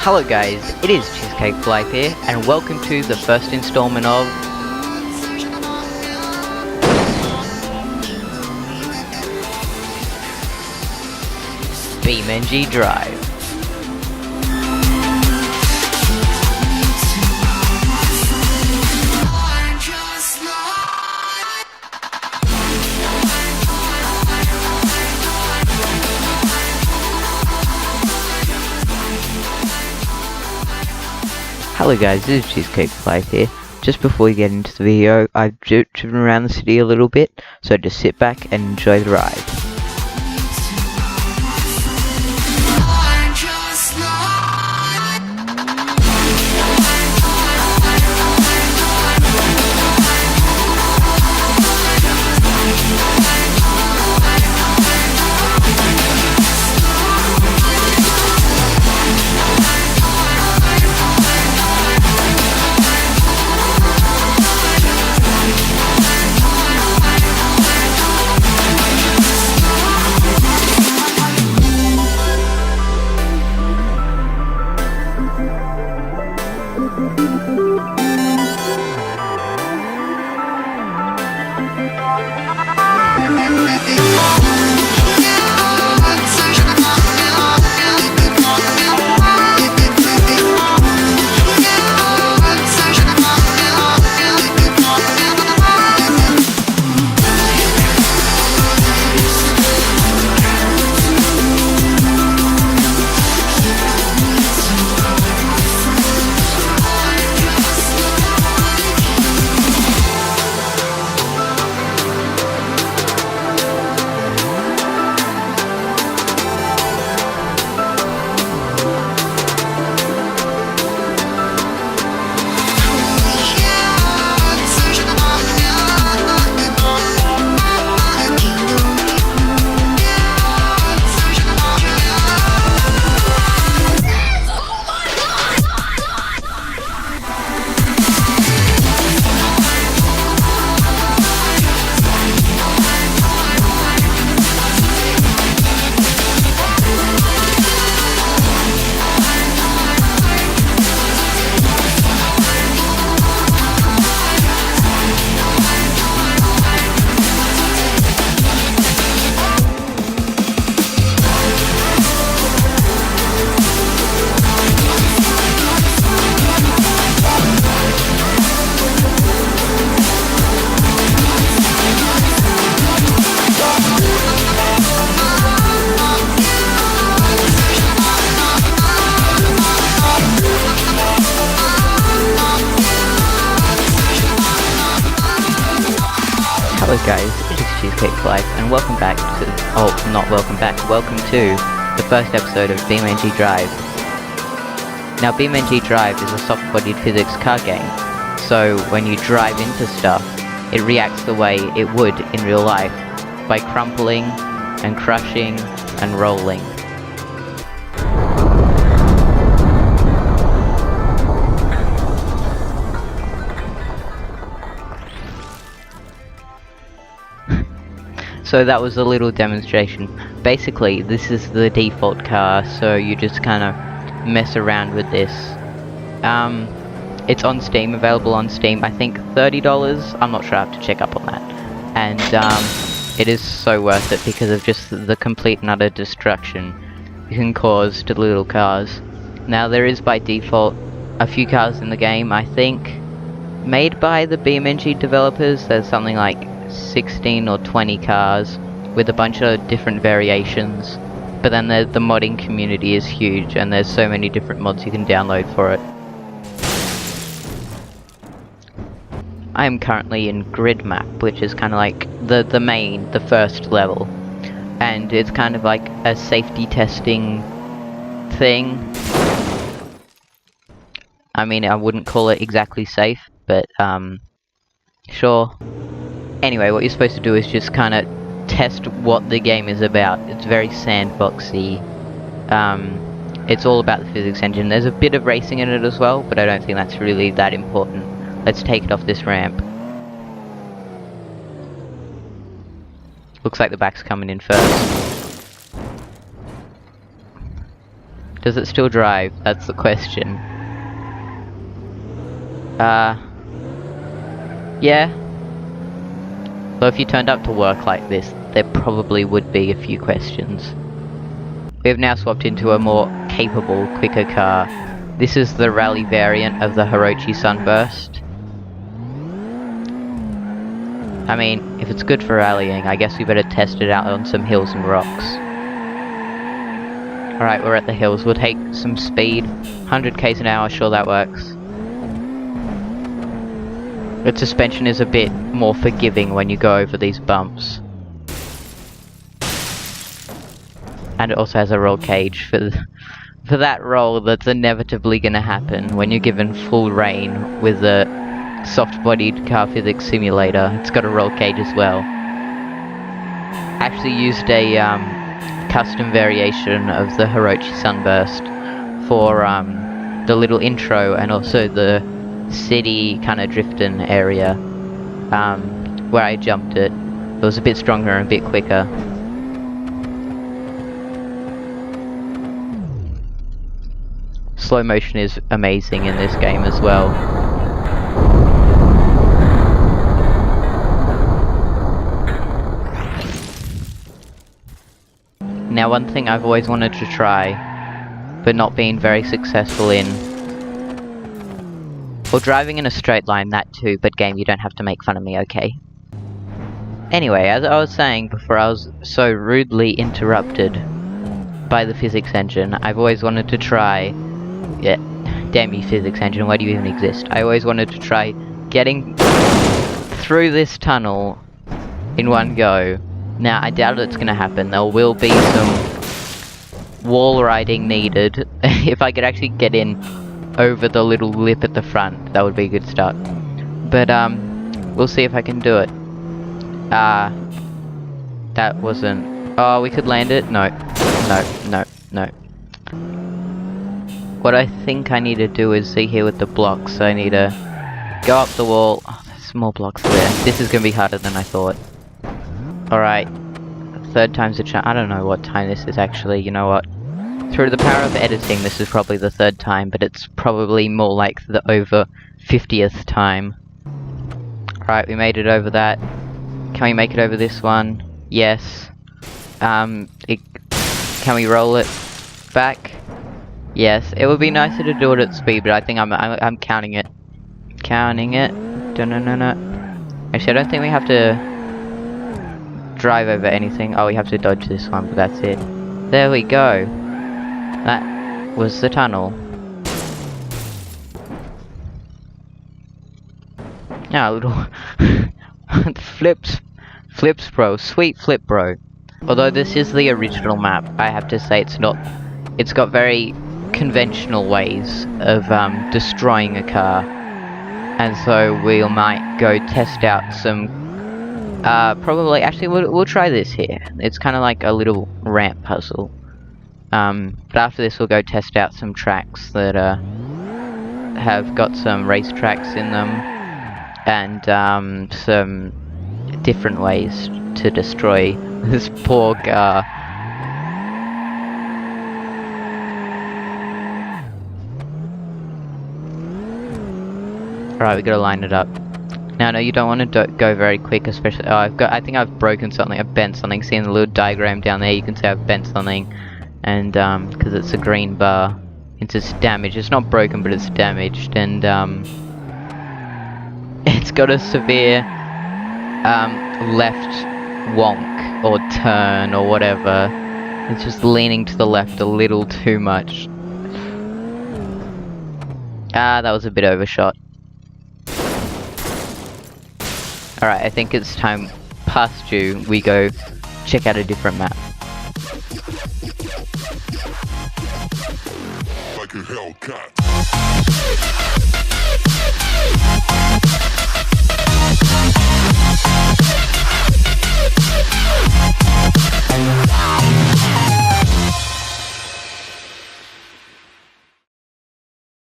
Hello guys, it is Cheescake4lyfe here, and welcome to the first installment of BeamNG.drive. Hello guys, this is Cheescake4lyfe here. Just before we get into the video, I've driven around the city a little bit, so just sit back and enjoy the ride. Hello guys, it is Cheescake4lyfe, and welcome back to, welcome to the first episode of BeamNG.drive. Now BeamNG.drive is a soft-bodied physics car game, so when you drive into stuff, it reacts the way it would in real life, by crumpling, and crushing, and rolling. So that was a little demonstration. Basically, this is the default car, so you just kind of mess around with this. It's on Steam, available on Steam, I think $30, I'm not sure, I have to check up on that. And it is so worth it because of just the complete and utter destruction you can cause to the little cars. Now there is by default a few cars in the game, I think, made by the BeamNG developers. There's something like 16 or 20 cars with a bunch of different variations, but then the modding community is huge and there's so many different mods you can download for it. I am currently in gridmap, which is kind of like the first level, and it's kind of like a safety testing thing. I mean, I wouldn't call it exactly safe, but sure. Anyway, what you're supposed to do is just kind of test what the game is about. It's very sandboxy. It's all about the physics engine. There's a bit of racing in it as well, but I don't think that's really that important. Let's take it off this ramp. Looks like the back's coming in first. Does it still drive? That's the question. Yeah. So if you turned up to work like this, there probably would be a few questions. We have now swapped into a more capable, quicker car. This is the rally variant of the Hirochi Sunburst. I mean, if it's good for rallying, I guess we better test it out on some hills and rocks. Alright, we're at the hills. We'll take some speed. 100 k's an hour, sure that works. The suspension is a bit more forgiving when you go over these bumps. And it also has a roll cage for that roll that's inevitably gonna happen when you're given full rein with a soft-bodied car physics simulator. It's got a roll cage as well. Actually used a custom variation of the Hirochi Sunburst for the little intro and also the city kind of drifting area where I jumped it. It was a bit stronger and a bit quicker. Slow motion is amazing in this game as well. Now, one thing I've always wanted to try, but not been very successful in, well, driving in a straight line, that too, but game, you don't have to make fun of me, okay? Anyway, as I was saying before I was so rudely interrupted by the physics engine, I've always wanted to try... Yeah, damn you physics engine, why do you even exist? I always wanted to try getting through this tunnel in one go. Now, I doubt it's gonna happen. There will be some wall riding needed. If I could actually get in over the little lip at the front, that would be a good start. But, we'll see if I can do it. That wasn't... Oh, we could land it? No. No. What I think I need to do is see here with the blocks. So I need to go up the wall. Oh, there's more blocks there. This is gonna be harder than I thought. Alright. Third time's a charm. I don't know what time this is actually. You know what? Through the power of editing, this is probably the third time, but it's probably more like the over 50th time. Alright, we made it over that. Can we make it over this one? Yes. Can we roll it back? Yes. It would be nicer to do it at speed, but I think I'm counting it. Counting it. No. Actually, I don't think we have to drive over anything. Oh, we have to dodge this one, but that's it. There we go. That was the tunnel. Now, little flips, bro. Sweet flip, bro. Although this is the original map, I have to say it's got very conventional ways of destroying a car, and so we might go test out some. Probably, actually, we'll try this here. It's kind of like a little ramp puzzle. But after this, we'll go test out some tracks that have got some race tracks in them, and some different ways to destroy this poor car. Alright, we gotta line it up. Now, no, you don't want to go very quick, especially... Oh, I think I've broken something, I've bent something. See in the little diagram down there, you can see I've bent something. And, because it's a green bar. It's just damaged. It's not broken, but it's damaged. And, it's got a severe, left wonk, or turn, or whatever. It's just leaning to the left a little too much. That was a bit overshot. Alright, I think it's time, past due, we go check out a different map. Like a Hellcat.